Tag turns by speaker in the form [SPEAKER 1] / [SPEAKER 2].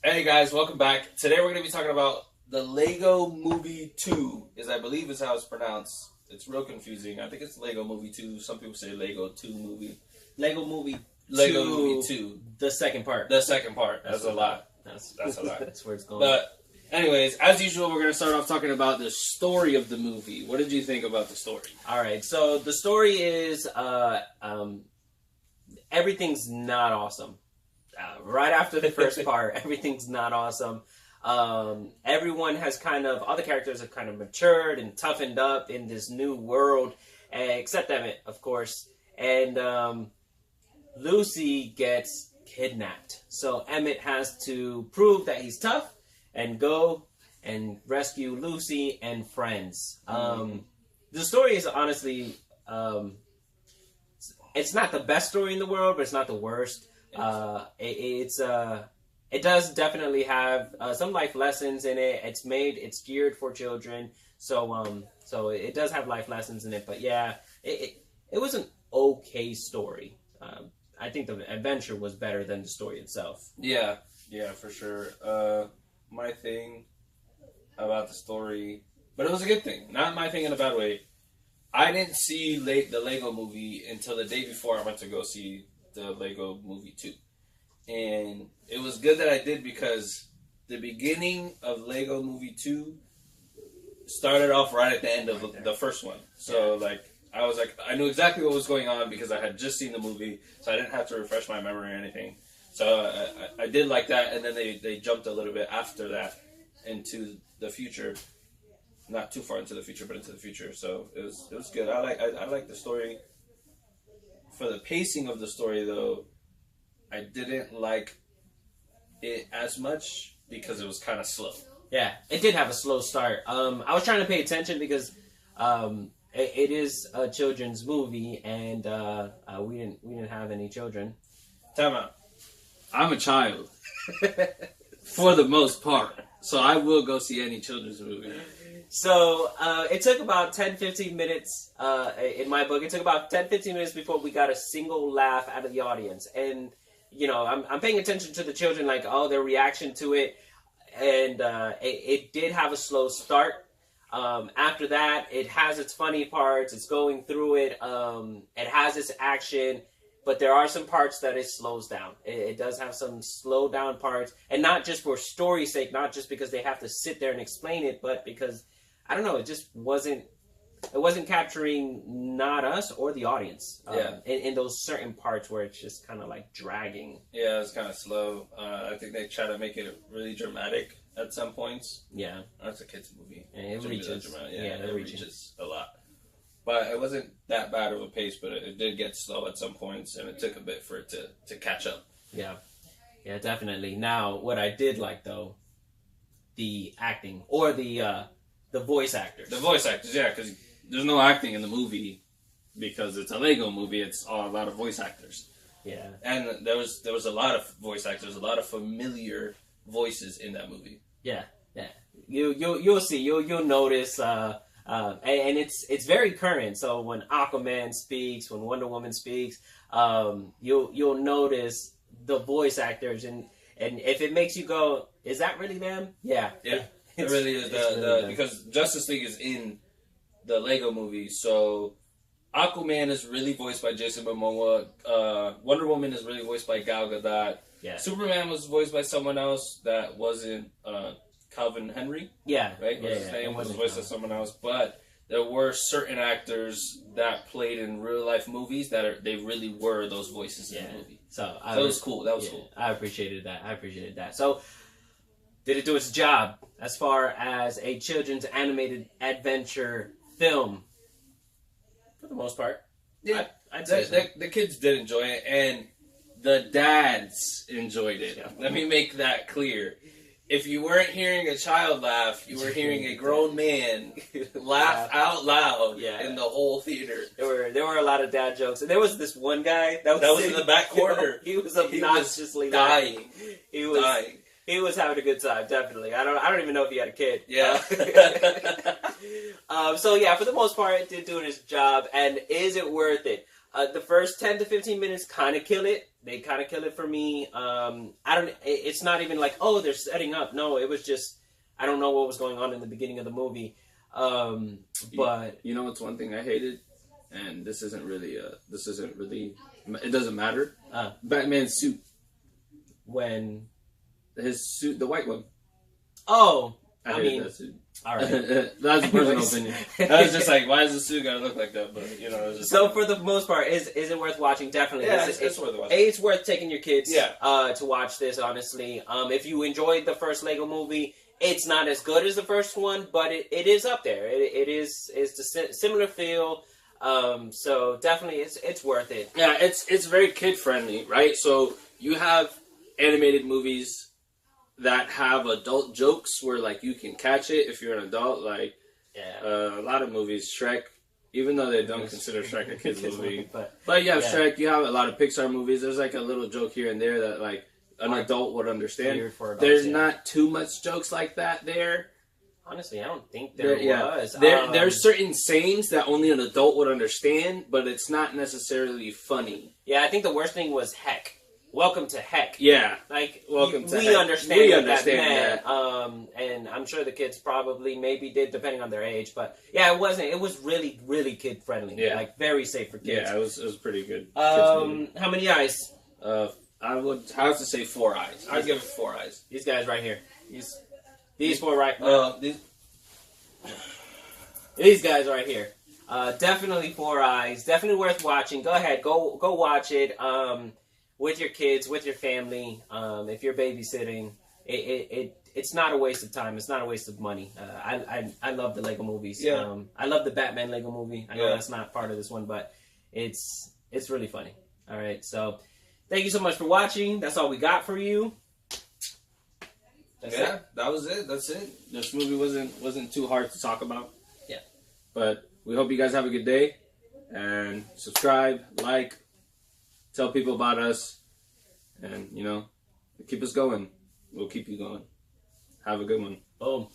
[SPEAKER 1] Hey guys, welcome back. Today we're going to be talking about the Lego Movie 2, I believe is how it's pronounced. It's real confusing. I think it's Lego Movie 2. Some people say Lego 2 movie.
[SPEAKER 2] Lego Movie
[SPEAKER 1] Lego
[SPEAKER 2] 2,
[SPEAKER 1] Movie 2.
[SPEAKER 2] the second part.
[SPEAKER 1] The second part. That's a lot.
[SPEAKER 2] That's
[SPEAKER 1] a lot.
[SPEAKER 2] That's where it's going.
[SPEAKER 1] But anyways, as usual, we're going to start off talking about the story of the movie. What did you think about the story?
[SPEAKER 2] All right, so the story is everything's not awesome. Right after the first part, everything's not awesome. Everyone has all the characters have kind of matured and toughened up in this new world, except Emmett, of course. And Lucy gets kidnapped. So Emmett has to prove that he's tough and go and rescue Lucy and friends. The story is honestly, it's not the best story in the world, but it's not the worst. It does definitely have some life lessons in it. It's geared for children, so it does have life lessons in it. But yeah, it was an okay story. I think the adventure was better than the story itself.
[SPEAKER 1] Yeah, for sure. My thing about the story, but it was a good thing. Not my thing in a bad way. I didn't see the Lego Movie until the day before I went to go see the Lego Movie 2. And it was good that I did because the beginning of Lego Movie 2 started off right at the end of the first one. So, I knew exactly what was going on because I had just seen the movie, so I didn't have to refresh my memory or anything. So, I did like that, and then they jumped a little bit after that into the future. Not too far into the future, but into the future. So, it was good. I like the story. For the pacing of the story, though, I didn't like it as much because it was kind of slow.
[SPEAKER 2] Yeah, it did have a slow start. I was trying to pay attention because it is a children's movie, and we didn't have any children.
[SPEAKER 1] Time out. I'm a child, for the most part, so I will go see any children's movie.
[SPEAKER 2] So it took about 10-15 minutes, in my book, it took about 10-15 minutes before we got a single laugh out of the audience. And, I'm paying attention to the children, their reaction to it. And it did have a slow start. After that, it has its funny parts. It's going through it. It has its action. But there are some parts that it slows down. It does have some slow down parts. And not just for story's sake, not just because they have to sit there and explain it, but because, I don't know, it just wasn't capturing not us or the audience. In those certain parts where it's just kind of like dragging.
[SPEAKER 1] Yeah, it's kind of slow. I think they try to make it really dramatic at some points.
[SPEAKER 2] Yeah.
[SPEAKER 1] That's a kid's movie.
[SPEAKER 2] And it reaches.
[SPEAKER 1] It reaches a lot. But it wasn't that bad of a pace, but it did get slow at some points, and it took a bit for it to catch up.
[SPEAKER 2] Yeah. Yeah, definitely. Now, what I did like, though, the acting, or the voice actors.
[SPEAKER 1] The voice actors, yeah, because there's no acting in the movie because it's a Lego movie. It's a lot of voice actors.
[SPEAKER 2] Yeah.
[SPEAKER 1] And there was a lot of voice actors, a lot of familiar voices in that movie.
[SPEAKER 2] Yeah. You'll see. You'll notice. And it's very current. So when Aquaman speaks, when Wonder Woman speaks, you'll notice the voice actors, and if it makes you go, is that really them? Yeah.
[SPEAKER 1] It really is because Justice League is in the Lego movie, so Aquaman is really voiced by Jason Momoa. Wonder Woman is really voiced by Gal Gadot.
[SPEAKER 2] Yeah.
[SPEAKER 1] Superman was voiced by someone else that wasn't Calvin Henry.
[SPEAKER 2] Yeah.
[SPEAKER 1] Right? His name was voiced by someone else, but there were certain actors that played in real life movies they really were those voices in the movie.
[SPEAKER 2] So
[SPEAKER 1] that was cool. That was cool.
[SPEAKER 2] I appreciated that. So did it do its job as far as a children's animated adventure film? For the most part.
[SPEAKER 1] Yeah.
[SPEAKER 2] I'd say so.
[SPEAKER 1] The kids did enjoy it, and the dads enjoyed it. Yeah. Let me make that clear. If you weren't hearing a child laugh, you were hearing a grown man laugh out loud in the whole theater.
[SPEAKER 2] There were a lot of dad jokes, and there was this one guy that was
[SPEAKER 1] in the back corner.
[SPEAKER 2] He was obnoxiously
[SPEAKER 1] dying.
[SPEAKER 2] He was dying. He was having a good time, definitely. I don't even know if he had a kid.
[SPEAKER 1] Yeah.
[SPEAKER 2] So yeah, for the most part, it did do its job. And is it worth it? The first 10 to 15 minutes kind of kill it. They kind of kill it for me. It's not even like, oh, they're setting up. No, it was just, I don't know what was going on in the beginning of the movie. But
[SPEAKER 1] you know, what's one thing I hated, and this isn't really, it doesn't matter. Batman's suit.
[SPEAKER 2] When
[SPEAKER 1] his suit, the white one.
[SPEAKER 2] Oh,
[SPEAKER 1] I mean, that suit.
[SPEAKER 2] All right.
[SPEAKER 1] That's a personal opinion. I was just like, why does the suit gotta look like that? But you know, it was just
[SPEAKER 2] so
[SPEAKER 1] like,
[SPEAKER 2] for the most part, is it worth watching? Definitely.
[SPEAKER 1] Yeah, it's worth watching.
[SPEAKER 2] It's worth taking your kids.
[SPEAKER 1] Yeah.
[SPEAKER 2] To watch this. Honestly, if you enjoyed the first Lego movie, it's not as good as the first one, but it is up there. It's the similar feel. So definitely, it's worth it.
[SPEAKER 1] Yeah, it's very kid friendly, right? So you have animated movies that have adult jokes where like you can catch it if you're an adult. Like a lot of movies, Shrek, even though they don't consider Shrek a kids movie, but yeah, Shrek. You have a lot of Pixar movies. There's like a little joke here and there that like an adult would understand. There's not too much jokes like that there.
[SPEAKER 2] Honestly, I don't think there was.
[SPEAKER 1] There's certain sayings that only an adult would understand, but it's not necessarily funny.
[SPEAKER 2] Yeah, I think the worst thing was heck. Welcome to heck.
[SPEAKER 1] Yeah.
[SPEAKER 2] Like,
[SPEAKER 1] welcome to
[SPEAKER 2] we
[SPEAKER 1] heck.
[SPEAKER 2] understand
[SPEAKER 1] We
[SPEAKER 2] what
[SPEAKER 1] understand
[SPEAKER 2] that meant. And I'm sure the kids probably maybe did, depending on their age. But yeah, it wasn't. It was really, really kid friendly.
[SPEAKER 1] Yeah.
[SPEAKER 2] Like, very safe for kids.
[SPEAKER 1] Yeah, it was pretty good.
[SPEAKER 2] How many eyes?
[SPEAKER 1] I would have to say 4 eyes. I'd give it 4 eyes.
[SPEAKER 2] These guys right here. These four right. These guys right here. Definitely 4 eyes. Definitely worth watching. Go ahead. Go watch it. With your kids, with your family. If you're babysitting, it's not a waste of time. It's not a waste of money. I love the Lego movies.
[SPEAKER 1] Yeah.
[SPEAKER 2] I love the Batman Lego movie. I know that's not part of this one, but it's really funny. All right, so thank you so much for watching. That's all we got for you.
[SPEAKER 1] That was it. That's it. This movie wasn't too hard to talk about.
[SPEAKER 2] Yeah.
[SPEAKER 1] But we hope you guys have a good day, and subscribe, like, tell people about us, and, you know, keep us going. We'll keep you going. Have a good one.
[SPEAKER 2] Boom.